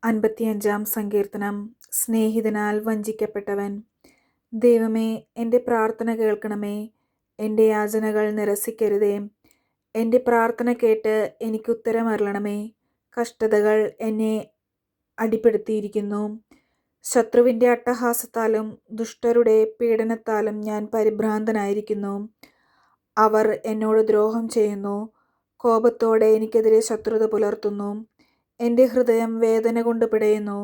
55 സങ്കീർത്തനം. സ്നേഹിതനാൽ വഞ്ചിക്കപ്പെട്ടവൻ. ദൈവമേ, എൻ്റെ പ്രാർത്ഥന കേൾക്കണമേ. എൻ്റെ യാചനകൾ നിരസിക്കരുതേ. എൻ്റെ പ്രാർത്ഥന കേട്ട് എനിക്കുത്തരമരുളണമേ. കഷ്ടതകൾ എന്നെ അടിപ്പെടുത്തിയിരിക്കുന്നു. ശത്രുവിൻ്റെ അട്ടഹാസത്താലും ദുഷ്ടരുടെ പീഡനത്താലും ഞാൻ പരിഭ്രാന്തനായിരിക്കുന്നു. അവർ എന്നോട് ദ്രോഹം ചെയ്യുന്നു. കോപത്തോടെ എനിക്കെതിരെ ശത്രുത പുലർത്തുന്നു. എൻ്റെ ഹൃദയം വേദന കൊണ്ട് പിടയുന്നു.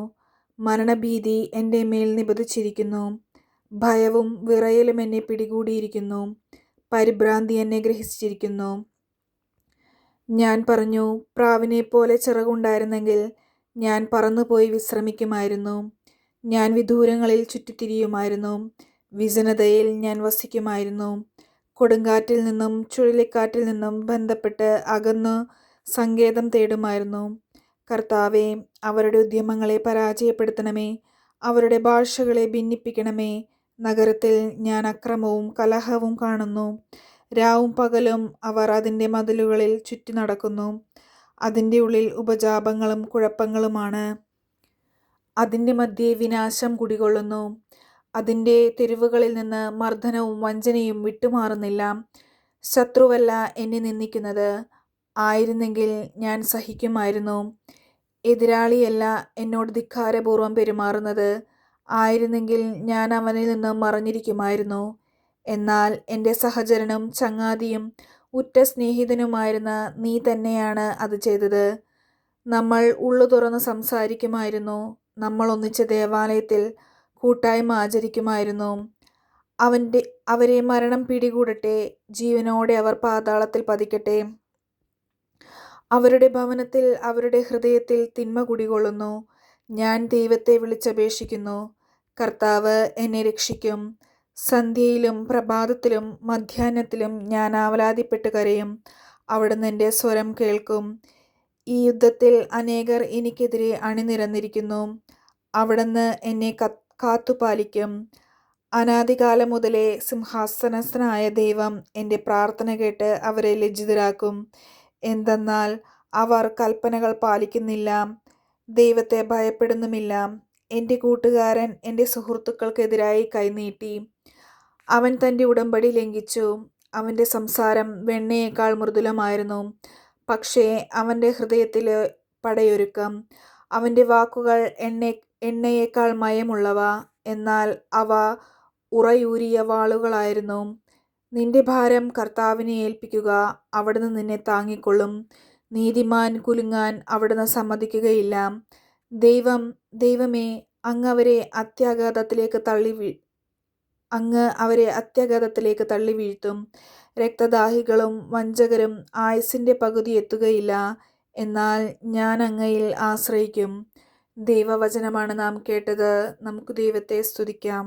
മരണഭീതി എൻ്റെ മേൽ നിബദിച്ചിരിക്കുന്നു. ഭയവും വിറയലും എന്നെ പിടികൂടിയിരിക്കുന്നു. പരിഭ്രാന്തി എന്നെ ഗ്രഹിച്ചിരിക്കുന്നു. ഞാൻ പറഞ്ഞു, പ്രാവിനെപ്പോലെ ചിറകുണ്ടായിരുന്നെങ്കിൽ ഞാൻ പറന്നുപോയി വിശ്രമിക്കുമായിരുന്നു. ഞാൻ വിദൂരങ്ങളിൽ ചുറ്റിത്തിരിയുമായിരുന്നു. വിജനതയിൽ ഞാൻ വസിക്കുമായിരുന്നു. കൊടുങ്കാറ്റിൽ നിന്നും ചുഴലിക്കാറ്റിൽ നിന്നും ബന്ധപ്പെട്ട് അകന്നു സങ്കേതം തേടുമായിരുന്നു. കർത്താവേ, അവരുടെ ഉദ്യമങ്ങളെ പരാജയപ്പെടുത്തണമേ. അവരുടെ ഭാഷകളെ ഭിന്നിപ്പിക്കണമേ. നഗരത്തിൽ ഞാൻ അക്രമവും കലഹവും കാണുന്നു. രാവും പകലും അവർ അതിൻ്റെ മതിലുകളിൽ ചുറ്റി നടക്കുന്നു. അതിൻ്റെ ഉള്ളിൽ ഉപജാപങ്ങളും കുഴപ്പങ്ങളുമാണ്. അതിൻ്റെ മധ്യേ വിനാശം കുടികൊള്ളുന്നു. അതിൻ്റെ തെരുവുകളിൽ നിന്ന് മർദ്ദനവും വഞ്ചനയും വിട്ടുമാറുന്നില്ല. ശത്രുവല്ല എന്നെ നിന്ദിക്കുന്നത്. ആയിരുന്നെങ്കിൽ ഞാൻ സഹിക്കുമായിരുന്നു. എതിരാളിയല്ല എന്നോട് ധിക്കാരപൂർവ്വം പെരുമാറുന്നത്. ആയിരുന്നെങ്കിൽ ഞാൻ അവനിൽ നിന്നും മറഞ്ഞിരിക്കുമായിരുന്നു. എന്നാൽ എൻ്റെ സഹചരനും ചങ്ങാതിയും ഉറ്റ സ്നേഹിതനുമായിരുന്ന നീ തന്നെയാണ് അത് ചെയ്തത്. നമ്മൾ ഉള്ളു തുറന്ന് സംസാരിക്കുമായിരുന്നു. നമ്മൾ ഒന്നിച്ച് ദേവാലയത്തിൽ കൂട്ടായ്മ ആചരിക്കുമായിരുന്നു. അവരെ മരണം പിടികൂടട്ടെ. ജീവനോടെ അവർ പാതാളത്തിൽ പതിക്കട്ടെ. അവരുടെ ഭവനത്തിൽ അവരുടെ ഹൃദയത്തിൽ തിന്മ കുടികൊള്ളുന്നു. ഞാൻ ദൈവത്തെ വിളിച്ചപേക്ഷിക്കുന്നു. കർത്താവ് എന്നെ രക്ഷിക്കും. സന്ധ്യയിലും പ്രഭാതത്തിലും മധ്യാഹ്നത്തിലും ഞാൻ ആവലാതിപ്പെട്ട് കരയും. അവിടുന്ന് എൻ്റെ സ്വരം കേൾക്കും. ഈ യുദ്ധത്തിൽ അനേകർ എനിക്കെതിരെ അണിനിരന്നിരിക്കുന്നു. അവിടുന്ന് എന്നെ കാത്തുപാലിക്കും. അനാദികാലം മുതലേ സിംഹാസനസ്ഥനായ ദൈവം എൻ്റെ പ്രാർത്ഥന കേട്ട് അവരെ ലജ്ജിതരാക്കും. എന്തെന്നാൽ അവർ കൽപ്പനകൾ പാലിക്കുന്നില്ല, ദൈവത്തെ ഭയപ്പെടുന്നുമില്ല. എൻ്റെ കൂട്ടുകാരൻ എൻ്റെ സുഹൃത്തുക്കൾക്കെതിരായി കൈനീട്ടി. അവൻ തൻ്റെ ഉടമ്പടി ലംഘിച്ചു. അവൻ്റെ സംസാരം വെണ്ണയേക്കാൾ മൃദുലമായിരുന്നു. പക്ഷേ അവൻ്റെ ഹൃദയത്തിലെ പടയൊരുക്കം. അവൻ്റെ വാക്കുകൾ എണ്ണയേക്കാൾ മയമുള്ളവ. എന്നാൽ അവ ഉറയൂരിയ വാളുകളായിരുന്നു. നിന്റെ ഭാരം കർത്താവിനെ ഏൽപ്പിക്കുക. അവിടുന്ന് നിന്നെ താങ്ങിക്കൊള്ളും. നീതിമാൻ കുലുങ്ങാൻ അവിടുന്ന് സമ്മതിക്കുകയില്ല. ദൈവമേ, അങ്ങ് അവരെ അത്യാഘാതത്തിലേക്ക് തള്ളി വീഴ്ത്തും. രക്തദാഹികളും വഞ്ചകരും ആയുസ്സിൻ്റെ പകുതി എത്തുകയില്ല. എന്നാൽ ഞാൻ അങ്ങയിൽ ആശ്രയിക്കും. ദൈവവചനമാണ് നാം കേട്ടത്. നമുക്ക് ദൈവത്തെ സ്തുതിക്കാം.